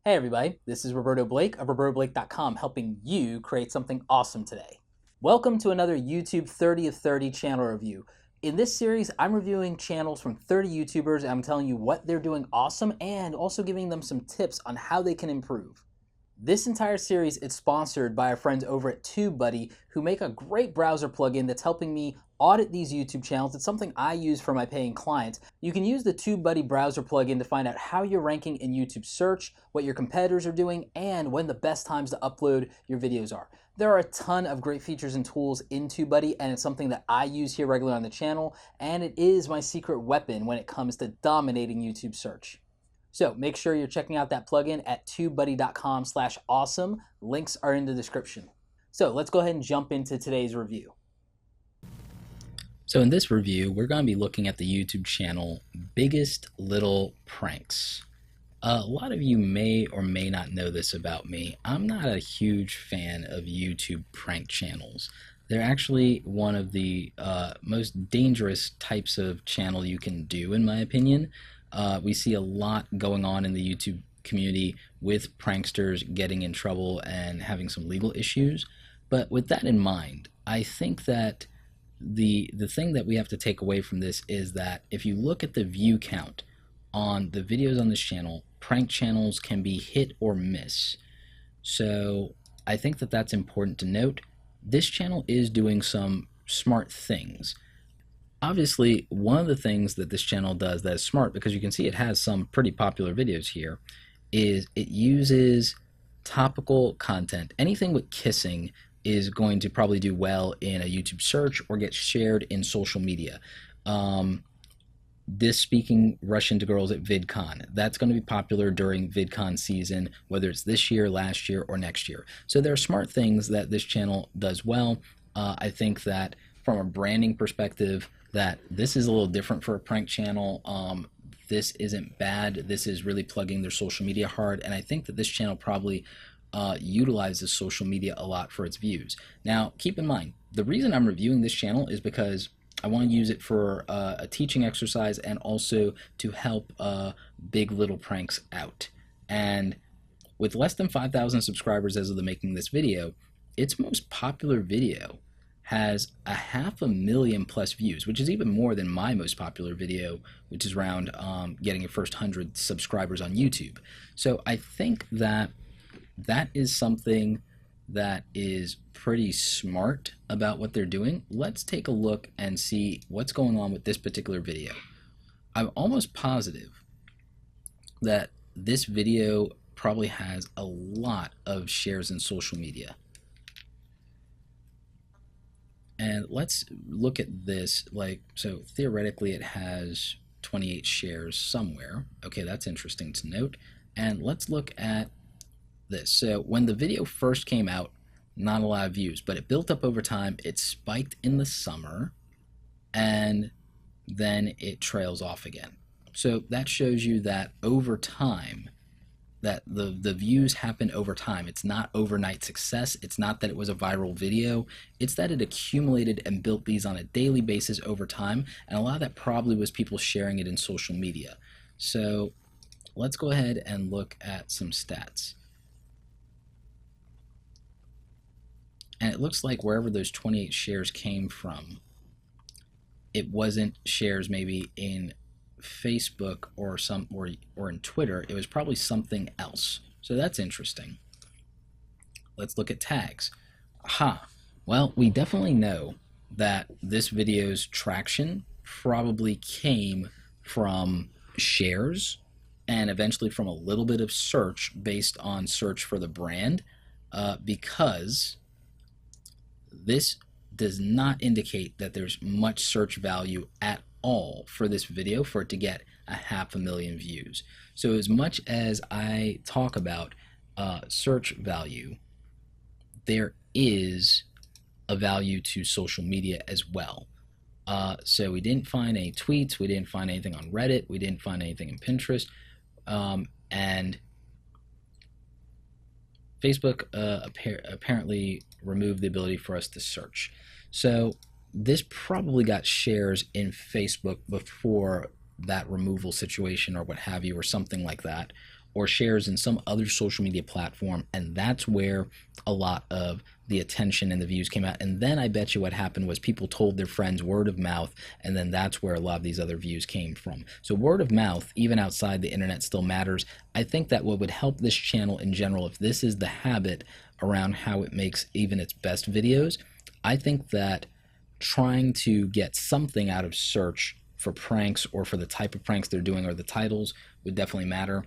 Hey everybody, this is Roberto Blake of robertoblake.com helping you create something awesome today. Welcome to another YouTube 30 of 30 channel review. In this series, I'm reviewing channels from 30 YouTubers and I'm telling you what they're doing awesome and also giving them some tips on how they can improve. This entire series is sponsored by our friends over at TubeBuddy, who make a great browser plugin that's helping me audit these YouTube channels. It's something I use for my paying clients. You can use the TubeBuddy browser plugin to find out how you're ranking in YouTube search, what your competitors are doing, and when the best times to upload your videos are. There are a ton of great features and tools in TubeBuddy, and it's something that I use here regularly on the channel, and it is my secret weapon when it comes to dominating YouTube search. So make sure you're checking out that plugin at tubebuddy.com/awesome. Links are in the description. So let's go ahead and jump into today's review. So in this review, we're going to be looking at the YouTube channel Biggest Little Pranks. A lot of you may or may not know this about me. I'm not a huge fan of YouTube prank channels. They're actually one of the most dangerous types of channel you can do, in my opinion. We see a lot going on in the YouTube community with pranksters getting in trouble and having some legal issues. But with that in mind, I think that the thing that we have to take away from this is that if you look at the view count on the videos on this channel, prank channels can be hit or miss. So I think that that's important to note. This channel is doing some smart things. Obviously, one of the things that this channel does that is smart, because you can see it has some pretty popular videos here, is it uses topical content. Anything with kissing is going to probably do well in a YouTube search or get shared in social media. This speaking Russian to girls at VidCon, that's going to be popular during VidCon season, whether it's this year, last year, or next year. So there are smart things that this channel does well. I think that from a branding perspective, that this is a little different for a prank channel. This isn't bad. This is really plugging their social media hard, and I think that this channel probably utilizes social media a lot for its views. Now, keep in mind, the reason I'm reviewing this channel is because I want to use it for a teaching exercise and also to help Big Little Pranks out. And with less than 5,000 subscribers as of the making of this video, its most popular video has 500,000 plus views, which is even more than my most popular video, which is around getting your first 100 subscribers on YouTube. So I think that that is something that is pretty smart about what they're doing. Let's take a look and see what's going on with this particular video. I'm almost positive that this video probably has a lot of shares in social media. And let's look at this, so theoretically it has 28 shares somewhere. Okay, that's interesting to note. And let's look at this. So when the video first came out, not a lot of views, but it built up over time. It spiked in the summer, and then it trails off again. So that shows you that over time, that the views happen over time. It's not overnight success. It's not that it was a viral video. It's that it accumulated and built these on a daily basis over time, and a lot of that probably was people sharing it in social media. So let's go ahead and look at some stats. And it looks like wherever those 28 shares came from, it wasn't shares maybe in Facebook or in Twitter. It was probably something else. So that's interesting. Let's look at tags. Aha. Well, we definitely know that this video's traction probably came from shares and eventually from a little bit of search based on search for the brand, because this does not indicate that there's much search value at all for this video for it to get 500,000 views. So as much as I talk about search value, there is a value to social media as well. So we didn't find any tweets, we didn't find anything on Reddit, we didn't find anything in Pinterest, and Facebook apparently removed the ability for us to search. So this probably got shares in Facebook before that removal situation or what have you, or something like that. or shares in some other social media platform, and that's where a lot of the attention and the views came out. And then I bet you what happened was people told their friends, word of mouth, and then that's where a lot of these other views came from. So word of mouth, even outside the internet, still matters. I think that what would help this channel in general, if this is the habit around how it makes even its best videos, I think that trying to get something out of search for pranks or for the type of pranks they're doing or the titles would definitely matter.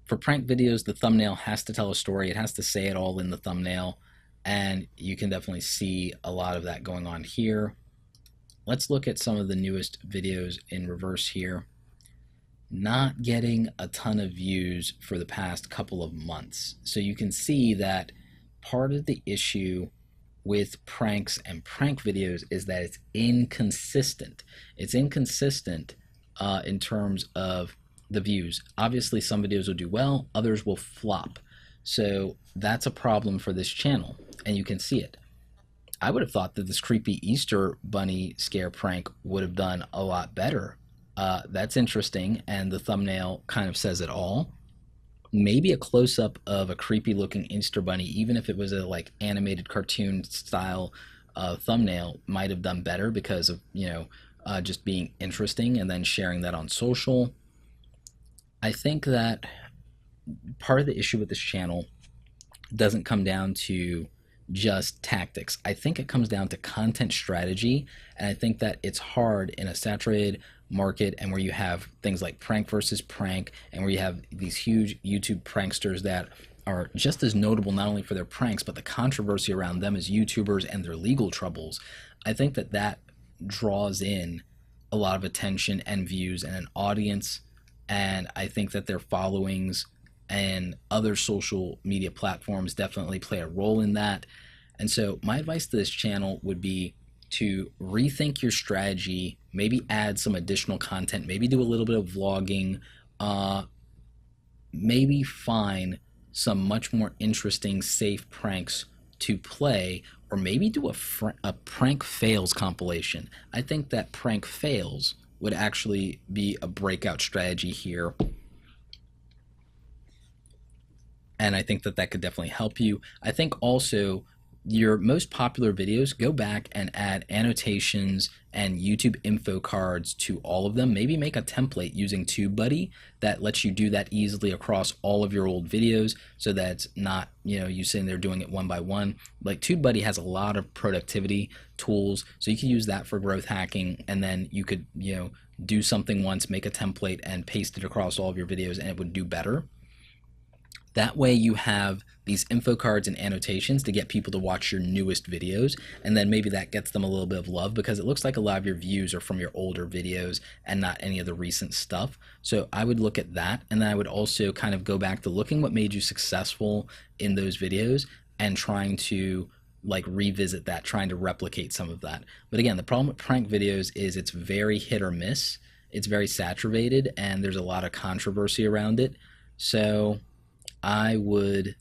For prank videos, the thumbnail has to tell a story. It has to say it all in the thumbnail, and you can definitely see a lot of that going on here. Let's look at some of the newest videos in reverse here. Not getting a ton of views for the past couple of months. So you can see that part of the issue with pranks and prank videos is that it's inconsistent. It's inconsistent in terms of the views. Obviously, some videos will do well, others will flop. So that's a problem for this channel, and you can see it. I would have thought that this creepy Easter bunny scare prank would have done a lot better. That's interesting, and the thumbnail kind of says it all. Maybe a close-up of a creepy looking Easter bunny, even if it was a like animated cartoon style thumbnail, might have done better because of, you know, just being interesting and then sharing that on social. I think that part of the issue with this channel doesn't come down to just tactics. I think it comes down to content strategy, and I think that it's hard in a saturated market and where you have things like prank versus prank and where you have these huge YouTube pranksters that are just as notable not only for their pranks but the controversy around them as YouTubers and their legal troubles. I think that that draws in a lot of attention and views and an audience, and I think that their followings and other social media platforms definitely play a role in that. And so my advice to this channel would be to rethink your strategy, maybe add some additional content, maybe do a little bit of vlogging, maybe find some much more interesting, safe pranks to play, or maybe do a prank fails compilation. I think that prank fails would actually be a breakout strategy here. And I think that that could definitely help you. I think also your most popular videos, go back and add annotations and YouTube info cards to all of them. Maybe make a template using TubeBuddy that lets you do that easily across all of your old videos, so that it's not, you know, you sitting there doing it one by one. Like TubeBuddy has a lot of productivity tools, so you can use that for growth hacking, and then you could, you know, do something once, make a template and paste it across all of your videos, and it would do better. That way you have these info cards and annotations to get people to watch your newest videos, and then maybe that gets them a little bit of love because it looks like a lot of your views are from your older videos and not any of the recent stuff. So I would look at that, and then I would also kind of go back to looking what made you successful in those videos and trying to like revisit that, trying to replicate some of that. But again, the problem with prank videos is it's very hit or miss. It's very saturated and there's a lot of controversy around it. So I would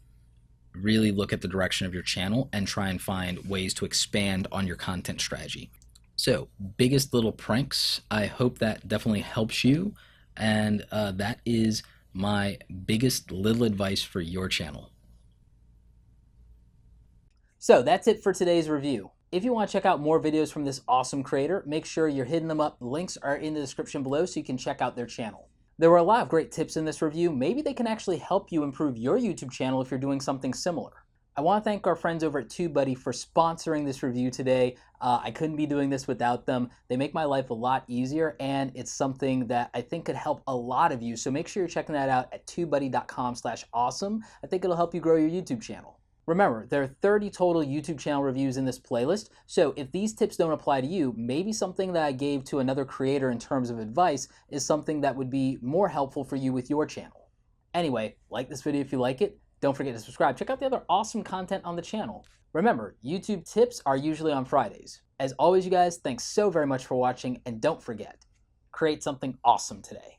really look at the direction of your channel and try and find ways to expand on your content strategy. So, biggest little pranks. I hope that definitely helps you, and that is my biggest little advice for your channel. So that's it for today's review. If you want to check out more videos from this awesome creator, make sure you're hitting them up. Links are in the description below so you can check out their channel. There were a lot of great tips in this review. Maybe they can actually help you improve your YouTube channel if you're doing something similar. I want to thank our friends over at TubeBuddy for sponsoring this review today. I couldn't be doing this without them. They make my life a lot easier, and it's something that I think could help a lot of you. So make sure you're checking that out at tubebuddy.com/awesome. I think it'll help you grow your YouTube channel. Remember, there are 30 total YouTube channel reviews in this playlist, so if these tips don't apply to you, maybe something that I gave to another creator in terms of advice is something that would be more helpful for you with your channel. Anyway, like this video if you like it. Don't forget to subscribe. Check out the other awesome content on the channel. Remember, YouTube tips are usually on Fridays. As always, you guys, thanks so very much for watching, and don't forget, create something awesome today.